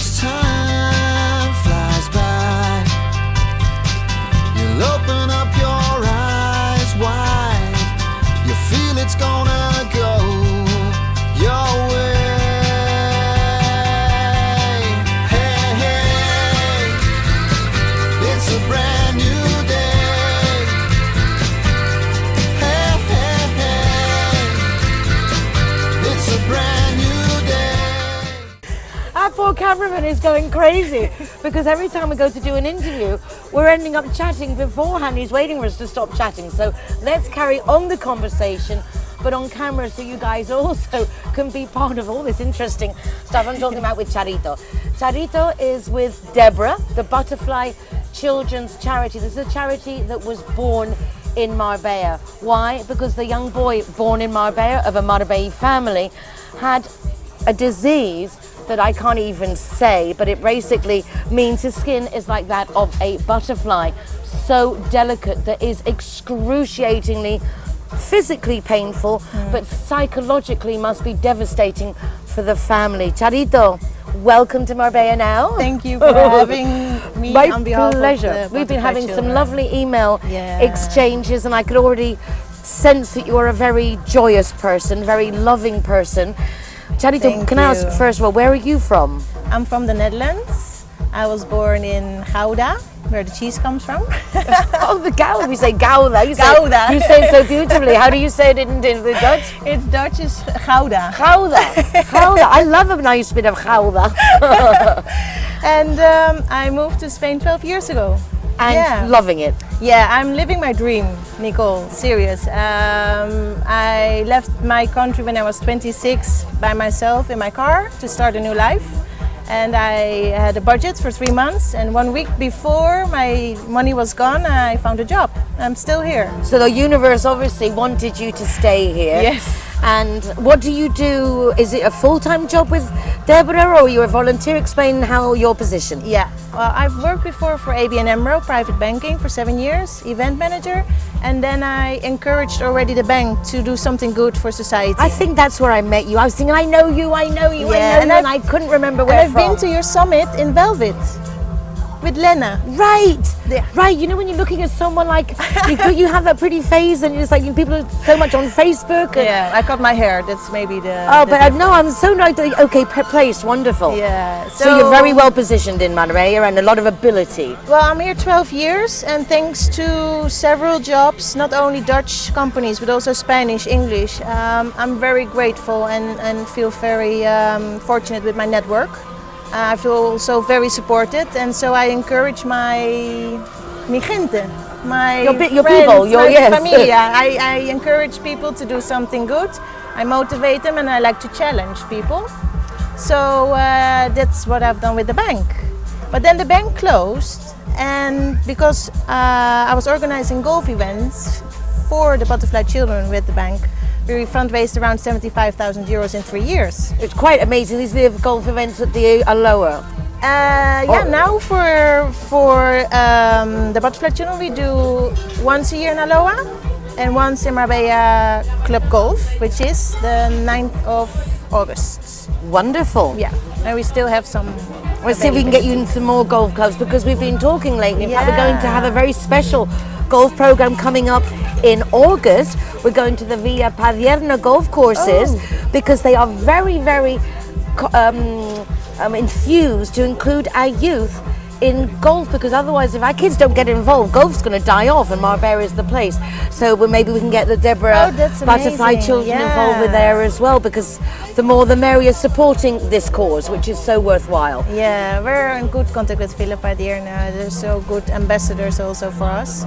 as time flies by, you'll open up your eyes wide. You feel it's gonna go your way. Hey, hey, it's a brand new day. Hey, hey, hey, it's a brand new day. Our poor cameraman is going crazy because every time we go to do an interview, we're ending up chatting beforehand. He's waiting for us to stop chatting. So let's carry on the conversation, but on camera, so you guys also can be part of all this interesting stuff I'm talking about with Charito. Charito is with Debra, the Butterfly Children's Charity. This is a charity that was born in Marbella. Why? Because the young boy born in Marbella, of a Marbella family, had a disease that I can't even say, but it basically means his skin is like that of a butterfly, so delicate that is excruciatingly physically painful, but psychologically must be devastating for the family. Charito, welcome to Marbella now. Thank you for having me. My on behalf pleasure. Of the We've been having children. some lovely email Yeah. exchanges, and I could already sense that you're a very joyous person, very loving person. Charito, Thank can I ask you. first of all, where are you from? I'm from the Netherlands. I was born in Gouda, where the cheese comes from. Oh, the Gouda. We say Gouda. You Gouda. Say, you say it so beautifully. How do you say it in the Dutch? It's Dutch is Gouda. Gouda. Gouda. I love a nice bit of Gouda. And I moved to Spain 12 years ago. And Yeah. loving it. Yeah, I'm living my dream, Nicole, serious. I left my country when I was 26 by myself in my car to start a new life. And I had a budget for 3 months, and 1 week before my money was gone, I found a job. I'm still here. So the universe obviously wanted you to stay here. Yes. And what do you do? Is it a full-time job with Debra, or you're a volunteer? Explain how your position. Yeah, well, I've worked before for ABN AMRO, private banking, for 7 years, event manager, and then I encouraged already the bank to do something good for society. I think that's where I met you. I was thinking, I know you, I know you, Yeah, I know and you, and I couldn't remember where and I've from. been to your summit in Velvet with Lena. Right, Yeah. right. You know when you're looking at someone like you have that pretty face, and it's like people are so much on Facebook. And, Yeah, I cut my hair. That's maybe the. Oh, the but no, I'm so nice. Okay, placed, wonderful. Yeah. So you're very well positioned in Marbella and a lot of ability. Well, I'm here 12 years, and thanks to several jobs, not only Dutch companies but also Spanish, English, I'm very grateful and feel very fortunate with my network. I feel also very supported, and so I encourage mi gente, my Your friends, people, your my yes. familia. I encourage people to do something good. I motivate them, and I like to challenge people. So that's what I've done with the bank. But then the bank closed, and because I was organizing golf events for the Butterfly Children with the bank, we fundraised around 75,000 euros in 3 years. It's quite amazing. These are the golf events at the Aloha. Yeah, now for the Butterfly Children we do once a year in Aloha and once in Marbella Club Golf, which is the 9th of August. Wonderful. Yeah, and we still have some. Let's see if we can get you in some more golf clubs, because we've been talking lately. In fact, we're going to have a very special golf program coming up in August. We're going to the Villa Padierna golf courses because they are very, very infused to include our youth in golf, because otherwise if our kids don't get involved, golf's going to die off, and Marbella is the place. So maybe we can get the Debra Butterfly amazing. Children involved with there as well, because the more the merrier, supporting this cause, which is so worthwhile. Yeah, we're in good contact with Villa Padierna. They're so good ambassadors also for us.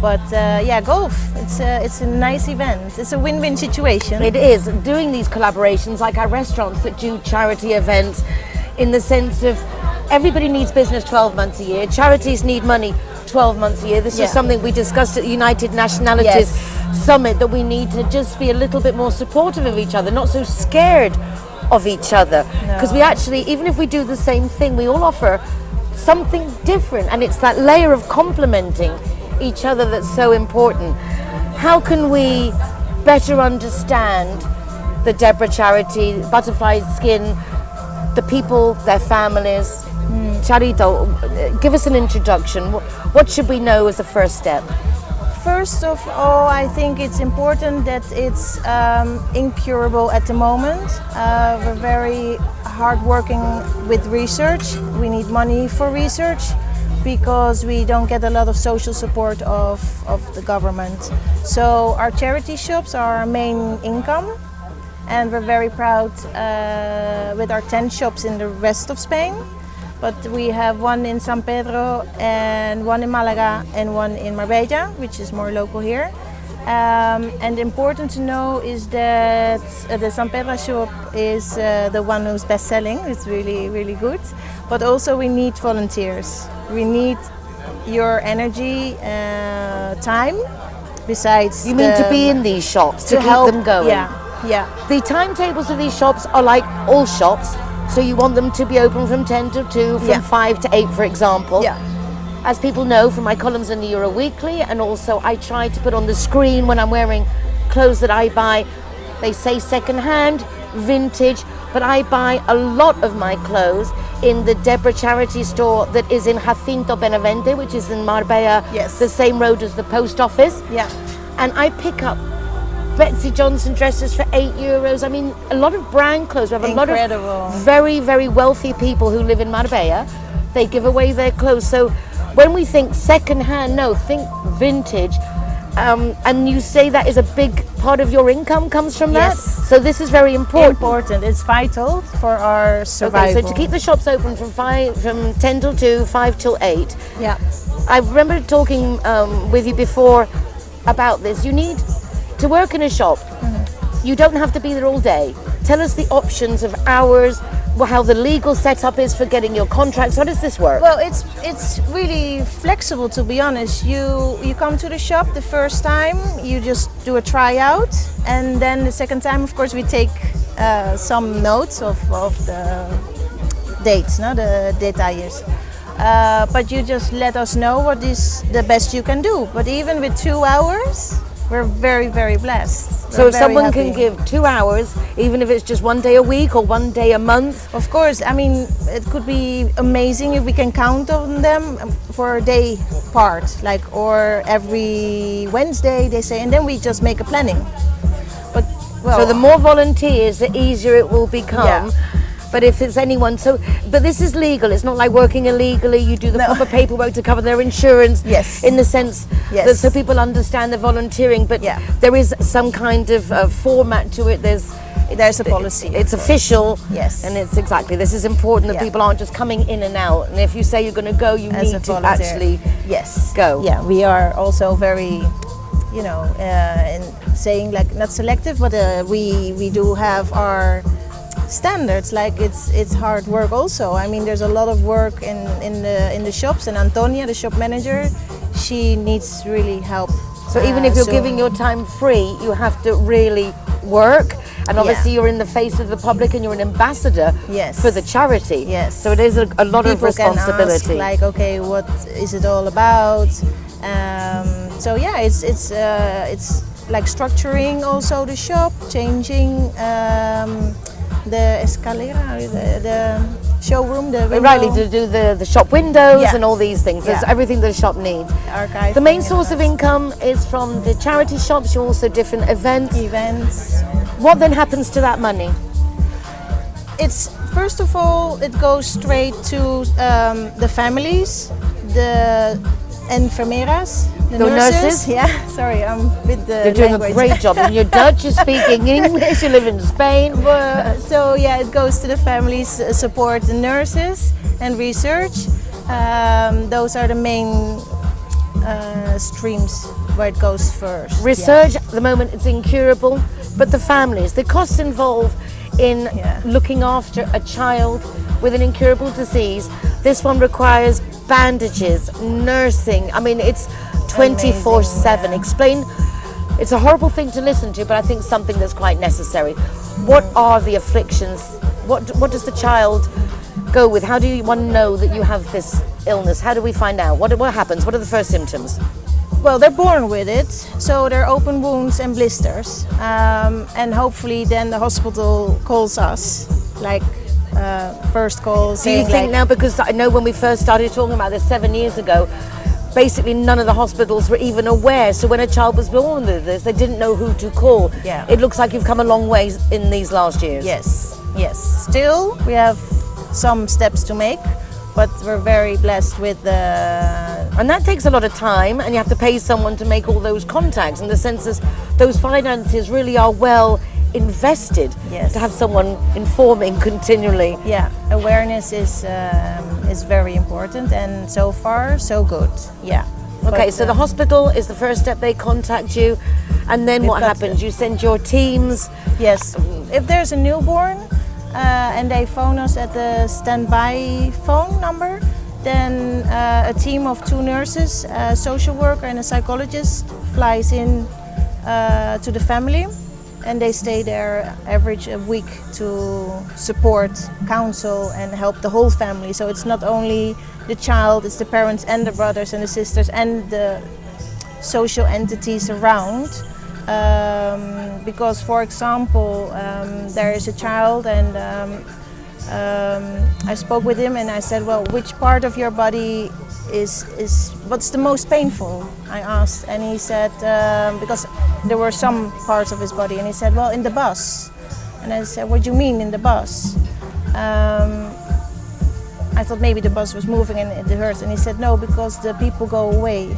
But yeah, golf, it's a nice event. It's a win-win situation. It is, doing these collaborations like our restaurants that do charity events, in the sense of everybody needs business 12 months a year, charities need money 12 months a year. This is something we discussed at the United Nationalities Summit, that we need to just be a little bit more supportive of each other, not so scared of each other. Because we actually, even if we do the same thing, we all offer something different, and it's that layer of complementing each other that's so important. How can we better understand the Debra charity, Butterfly Skin, the people, their families. Charito, give us an introduction. What should we know as a first step? First of all, I think it's important that it's incurable at the moment. We're very hard working with research. We need money for research because we don't get a lot of social support of the government. So our charity shops are our main income, and we're very proud with our 10 shops in the rest of Spain. But we have one in San Pedro and one in Malaga and one in Marbella, which is more local here. And important to know is that the San Pedro shop is the one who's best selling. It's really, really good. But also we need volunteers. We need your energy, time, besides You mean to be in these shops, to keep help them going? Yeah. The timetables of these shops are like all shops, so you want them to be open from 10 to 2, from 5 to 8, for example. Yeah. As people know from my columns in the Euro Weekly, and also I try to put on the screen when I'm wearing clothes that I buy, they say second-hand, vintage, but I buy a lot of my clothes in the Debra charity store that is in Jacinto Benavente, which is in Marbella, Yes. the same road as the post office. Yeah. And I pick up Betsy Johnson dresses for €8. I mean, a lot of brand clothes. We have a lot Incredible. of very, very wealthy people who live in Marbella. They give away their clothes. So when we think second-hand, no, think vintage. And you say that is a big part of your income comes from that? Yes. So this is very important. Important. It's vital for our survival. Okay, so to keep the shops open from 10 till 2, 5 till 8. Yeah. I remember talking with you before about this. You need to work in a shop. You don't have to be there all day. Tell us the options of hours, how the legal setup is for getting your contracts. How does this work? Well, it's really flexible, to be honest. You come to the shop the first time, you just do a tryout, and then the second time, of course, we take some notes of the dates, no, the details. But you just let us know what is the best you can do. But even with 2 hours, we're very, very blessed. So We're if very someone happy. can give 2 hours, even if it's just 1 day a week or 1 day a month. Of course, I mean, it could be amazing if we can count on them for a day part, like, or every Wednesday they say, and then we just make a planning. But, well, So the more volunteers, the easier it will become. Yeah. But if it's anyone, but this is legal. It's not like working illegally. You do the proper paperwork to cover their insurance. Yes. In the sense Yes. that so people understand the volunteering. But Yeah. there is some kind of format to it. There's a policy. It's official. Yes. And it's exactly. This is important that Yeah. people aren't just coming in and out. And if you say you're going to go, you As a need to volunteer. actually Yes. go. Yeah, we are also very, in saying like not selective, but we do have our standards. Like it's hard work also. I mean, there's a lot of work in the shops, and Antonia, the shop manager, she needs really help. So even if you're so- giving your time free, you have to really work. And obviously you're in the face of the public and you're an ambassador Yes. for the charity. Yes. So it is a lot of people responsibility. can ask, like, okay, what is it all about? So yeah, it's like structuring also the shop, changing the escalera, the showroom, the window. Rightly to do the shop windows Yeah. and all these things. There's Yeah. everything the shop needs. Archive. The main source of income is from the charity shops. You also different events. events. What then happens to that money? It's first of all, it goes straight to the families, the enfermeras, the nurses? Yeah, sorry, I'm with the You're doing language. a great job. And you're Dutch, you're speaking English, you live in Spain. So yeah, it goes to the families, support the nurses and research. Those are the main streams where it goes first. Research at the moment it's incurable, but the families, the costs involved in Yeah. looking after a child with an incurable disease. This one requires bandages, nursing. I mean, it's 24/7. yeah. Explain. It's a horrible thing to listen to, but I think something that's quite necessary. What are the afflictions? What does the child go with? How do you one know that you have this illness? How do we find out? What happens? What are the first symptoms? Well, they're born with it, so they're open wounds and blisters, and hopefully then the hospital calls us, like first call Do saying you think like, now, because I know when we first started talking about this 7 years ago, basically none of the hospitals were even aware. So when a child was born with this, they didn't know who to call. Yeah. It looks like you've come a long way in these last years. yes. Still, we have some steps to make, but we're very blessed with the. And that takes a lot of time, and you have to pay someone to make all those contacts. And the sense is those finances really are well invested. Yes. To have someone informing continually. Yeah, awareness is very important, and so far so good. Yeah. Okay, But, so the hospital is the first step. They contact you, and then We've what got happens? You send your teams. Yes, if there's a newborn and they phone us at the standby phone number, then a team of 2 nurses, a social worker and a psychologist flies in to the family, and they stay there average a week to support, counsel and help the whole family. So it's not only the child, it's the parents and the brothers and the sisters and the social entities around. Because, for example, there is a child, and I spoke with him and I said, well, which part of your body is what's the most painful? I asked, and he said, because there were some parts of his body, and he said, well, in the bus. And I said, what do you mean in the bus? I thought maybe the bus was moving and it hurts, and he said, no, because the people go away,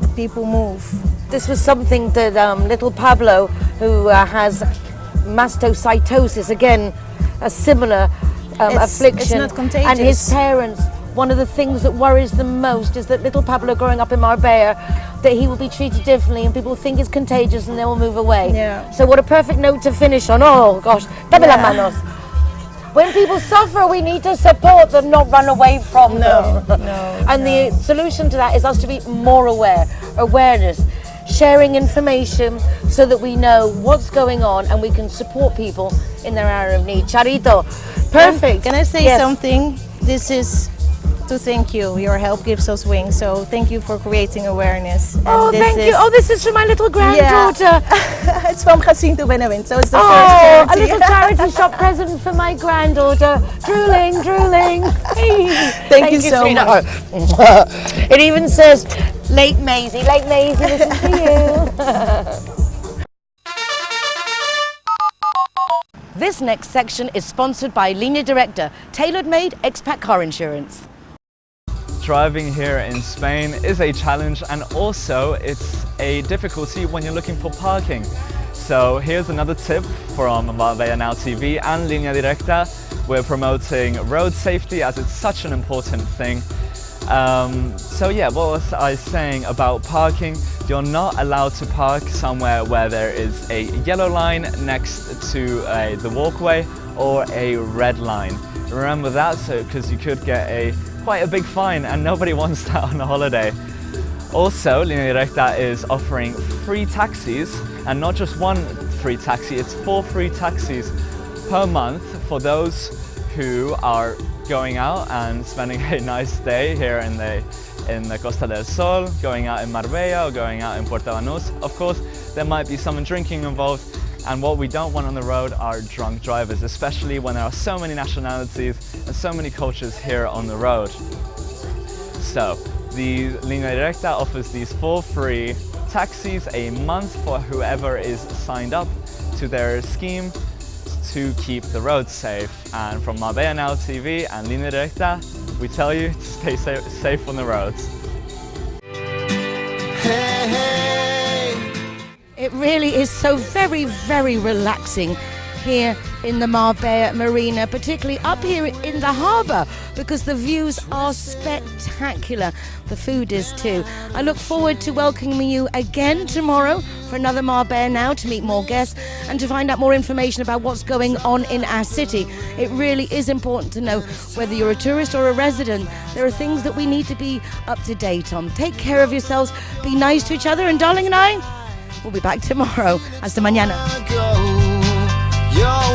the people move. This was something that little Pablo, who has mastocytosis, again, a similar affliction. It's not contagious. And his parents, one of the things that worries them most is that little Pablo growing up in Marbella, that he will be treated differently and people think it's contagious and they will move away. Yeah. So what a perfect note to finish on. Oh gosh, dame las Yeah. manos. When people suffer, we need to support them, not run away from them. And the solution to that is us to be more aware. Awareness. Sharing information so that we know what's going on and we can support people in their area of need. Charito, perfect. Can I say Yes. something? This is to thank you. Your help gives us wings. So thank you for creating awareness. And Oh, this thank you. is- Oh, this is for my little granddaughter. It's from Jacinto Benavent, so it's the Oh, first a charity. little charity shop present for my granddaughter. Drooling, drooling. Thank you so sweetheart. It even says, Late Maisie, listen to you. This next section is sponsored by Linea Directa, tailor-made expat car insurance. Driving here in Spain is a challenge, and also it's a difficulty when you're looking for parking. So here's another tip from Marbella Now TV and Linea Directa. We're promoting road safety as it's such an important thing. So yeah, what was I saying about parking? You're not allowed to park somewhere where there is a yellow line next to the walkway or a red line. Remember that, so because you could get quite a big fine, and nobody wants that on a holiday. Also, Linea Directa is offering free taxis, and not just one free taxi, it's 4 free taxis per month for those who are going out and spending a nice day here in the Costa del Sol, going out in Marbella or going out in Puerto Banús. Of course, there might be some drinking involved, and what we don't want on the road are drunk drivers, especially when there are so many nationalities and so many cultures here on the road. So, the Linea Directa offers these 4 free taxis a month for whoever is signed up to their scheme to keep the roads safe. And from Marbella Now TV and Linea Directa, we tell you to stay safe on the roads. Hey, hey. It really is so very, very relaxing here in the Marbella Marina, particularly up here in the harbour, because the views are spectacular. The food is too. I look forward to welcoming you again tomorrow for another Marbella Now, to meet more guests and to find out more information about what's going on in our city. It really is important to know whether you're a tourist or a resident. There are things that we need to be up to date on. Take care of yourselves, be nice to each other, and darling and I, we'll be back tomorrow. Hasta mañana. Go. You're